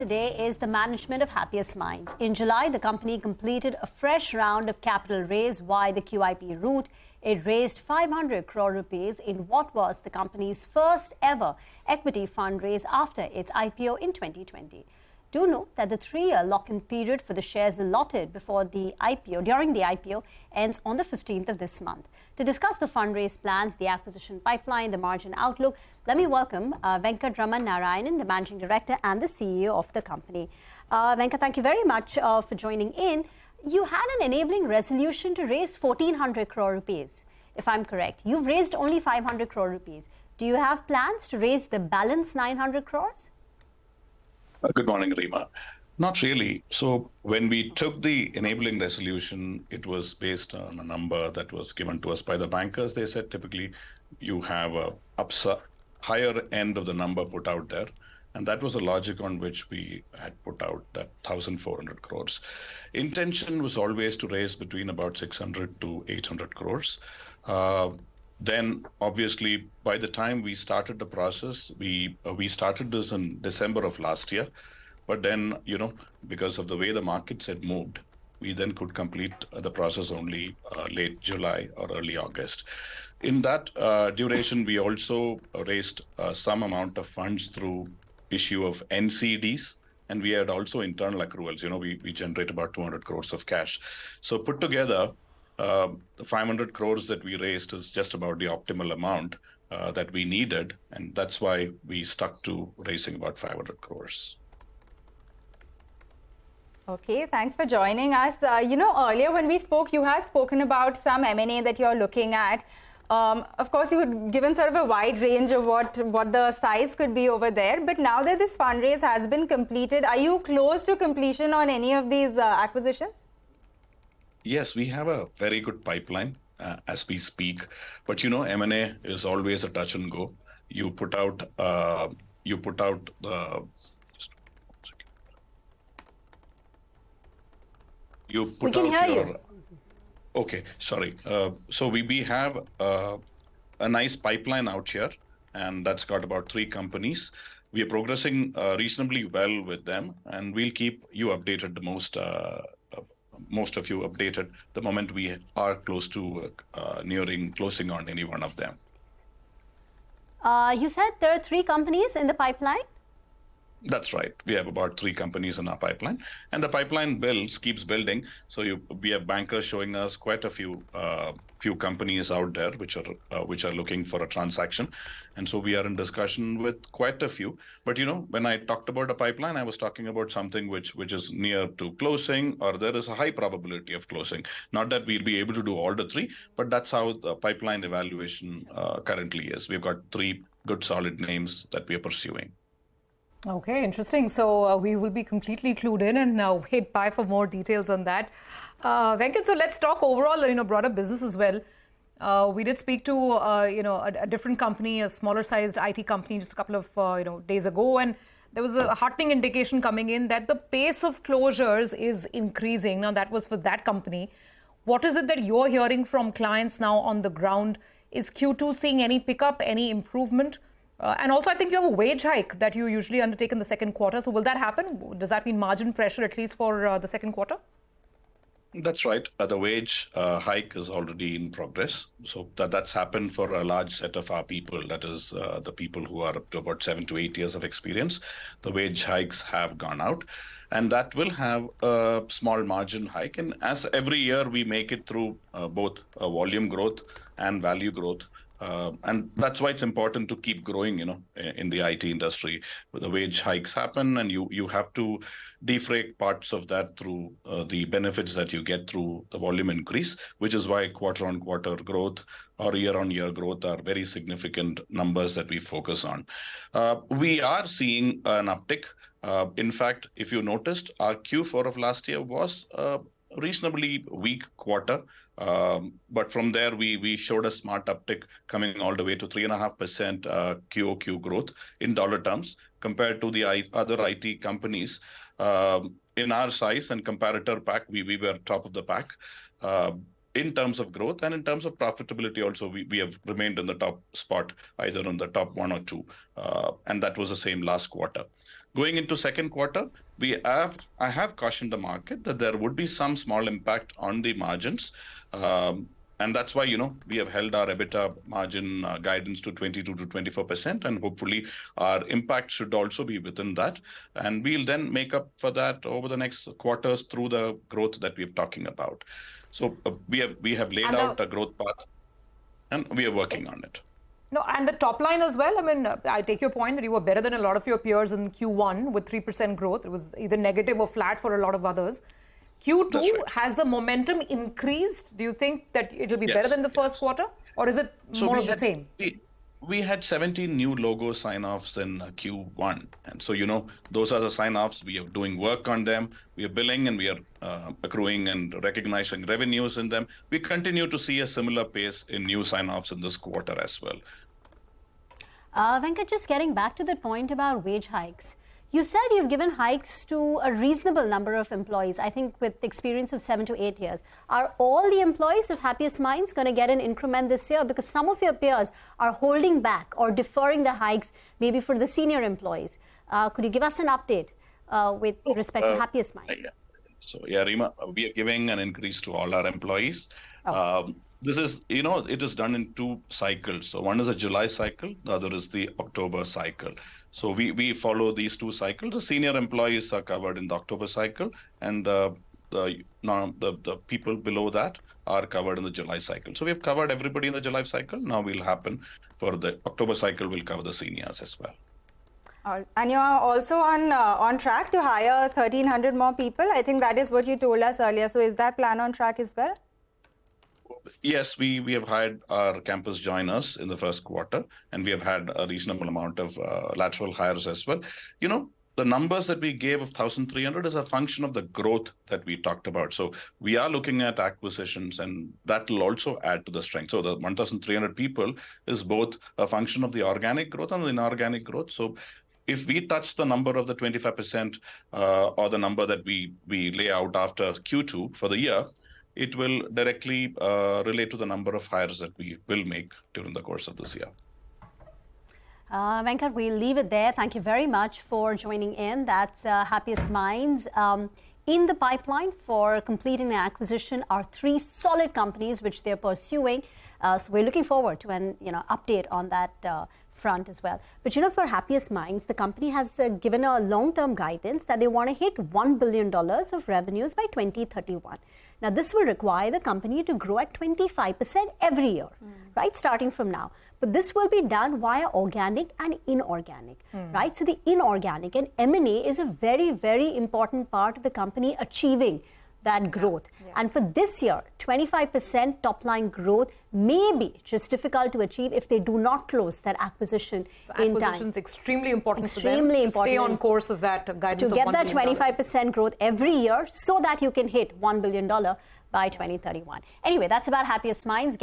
Today is the management of Happiest Minds. In July, the company completed a fresh round of capital raise via the QIP route. It raised 500 crore rupees in what was the company's first ever equity fundraise after its IPO in 2020. Do note that the 3-year lock-in period for the shares allotted during the IPO ends on the 15th of this month. To discuss the fundraise plans, the acquisition pipeline, the margin outlook, let me welcome Venkatraman Narayanan, the Managing Director and the CEO of the company. Venkat, thank you very much for joining in. You had an enabling resolution to raise 1,400 crore rupees, if I'm correct. You've raised only 500 crore rupees. Do you have plans to raise the balance 900 crores? Good morning, Rima. Not really. So when we took the enabling resolution, it was based on a number that was given to us by the bankers. They said typically you have a higher end of the number put out there. And that was the logic on which we had put out that 1,400 crores. Intention was always to raise between about 600 to 800 crores. Then, obviously, by the time we started the process, we started this in December of last year. But then, because of the way the markets had moved, we then could complete the process only late July or early August. In that duration, we also raised some amount of funds through issue of NCDs. And we had also internal accruals. We generate about 200 crores of cash. So put together, the 500 crores that we raised is just about the optimal amount that we needed. And that's why we stuck to raising about 500 crores. Okay, thanks for joining us. Earlier when we spoke, you had spoken about some M&A that you're looking at. Of course, you had given sort of a wide range of what the size could be over there. But now that this fundraise has been completed, are you close to completion on any of these acquisitions? Yes, we have a very good pipeline as we speak. But M&A is always a touch and go. You put out we can hear you. Okay, sorry. So we have a nice pipeline out here, and that's got about 3 companies. We are progressing reasonably well with them, and we'll keep you updated, most of you updated the moment we are close to nearing closing on any one of them. You said there are 3 companies in the pipeline? That's right. We have about 3 companies in our pipeline, and the pipeline keeps building. So we have bankers showing us quite a few companies out there which are looking for a transaction, and so we are in discussion with quite a few. But when I talked about a pipeline, I was talking about something which is near to closing, or there is a high probability of closing. Not that we'll be able to do all the 3, but that's how the pipeline evaluation currently is. We've got 3 good solid names that we are pursuing. Okay, interesting. So we will be completely clued in and now wait by for more details on that. Venkat, so let's talk overall, broader business as well. We did speak to, a different company, a smaller sized IT company just a couple of, days ago. And there was a heartening indication coming in that the pace of closures is increasing. Now, that was for that company. What is it that you're hearing from clients now on the ground? Is Q2 seeing any pickup, any improvement? And also, I think you have a wage hike that you usually undertake in the second quarter. So will that happen? Does that mean margin pressure, at least for the second quarter? That's right. The wage hike is already in progress. So that's happened for a large set of our people. That is the people who are up to about 7 to 8 years of experience. The wage hikes have gone out. And that will have a small margin hike. And as every year, we make it through both volume growth and value growth. And that's why it's important to keep growing, in the IT industry. The wage hikes happen, and you have to defray parts of that through the benefits that you get through the volume increase, which is why quarter-on-quarter growth or year-on-year growth are very significant numbers that we focus on. We are seeing an uptick. In fact, if you noticed, our Q4 of last year was reasonably weak quarter. But from there, we showed a smart uptick coming all the way to 3.5% QOQ growth in dollar terms compared to the other IT companies. In our size and comparator pack, we were top of the pack. in terms of growth and in terms of profitability also, we have remained in the top spot, either on the top one or two. And that was the same last quarter. Going into second quarter, I have cautioned the market that there would be some small impact on the margins. And that's why, we have held our EBITDA margin guidance to 22 to 24%, and hopefully our impact should also be within that. And we'll then make up for that over the next quarters through the growth that we're talking about. So we have laid out a growth path, and we are working on it. No, and the top line as well. I mean, I take your point that you were better than a lot of your peers in Q1 with 3% growth. It was either negative or flat for a lot of others. Q2, right. Has the momentum increased? Do you think that it'll be better than the first quarter? Or is it more of the same? We had 17 new logo sign-offs in Q1. And so, those are the sign-offs. We are doing work on them. We are billing and we are accruing and recognizing revenues in them. We continue to see a similar pace in new sign-offs in this quarter as well. Venkat, just getting back to the point about wage hikes. You said you've given hikes to a reasonable number of employees, I think with experience of 7 to 8 years. Are all the employees of Happiest Minds going to get an increment this year? Because some of your peers are holding back or deferring the hikes, maybe for the senior employees. Could you give us an update with respect to Happiest Minds? So, Rima, we are giving an increase to all our employees. This is, it is done in 2 cycles. So one is a July cycle, the other is the October cycle. So we follow these 2 cycles. The senior employees are covered in the October cycle, and the people below that are covered in the July cycle. So we have covered everybody in the July cycle. Now will happen for the October cycle, we'll cover the seniors as well. And you're also on track to hire 1,300 more people. I think that is what you told us earlier. So is that plan on track as well? Yes, we have hired our campus joiners in the first quarter, and we have had a reasonable amount of lateral hires as well. The numbers that we gave of 1,300 is a function of the growth that we talked about. So we are looking at acquisitions, and that will also add to the strength. So the 1,300 people is both a function of the organic growth and the inorganic growth. So if we touch the number of the 25% or the number that we lay out after Q2 for the year, it will directly relate to the number of hires that we will make during the course of this year. Venkat, we'll leave it there. Thank you very much for joining in. That's Happiest Minds. In the pipeline for completing the acquisition are 3 solid companies which they're pursuing. So we're looking forward to an update on that front as well. But for Happiest Minds, the company has given a long-term guidance that they want to hit $1 billion of revenues by 2031. Now, this will require the company to grow at 25% every year, right, starting from now. But this will be done via organic and inorganic, right? So the inorganic and M&A is a very, very important part of the company achieving that growth. And for this year, 25% top line growth may be just difficult to achieve if they do not close that acquisition in time. Acquisition is extremely important Extremely for them to stay on course of that guidance to get that 25% growth every year so that you can hit $1 billion by 2031. Anyway, that's about Happiest Minds.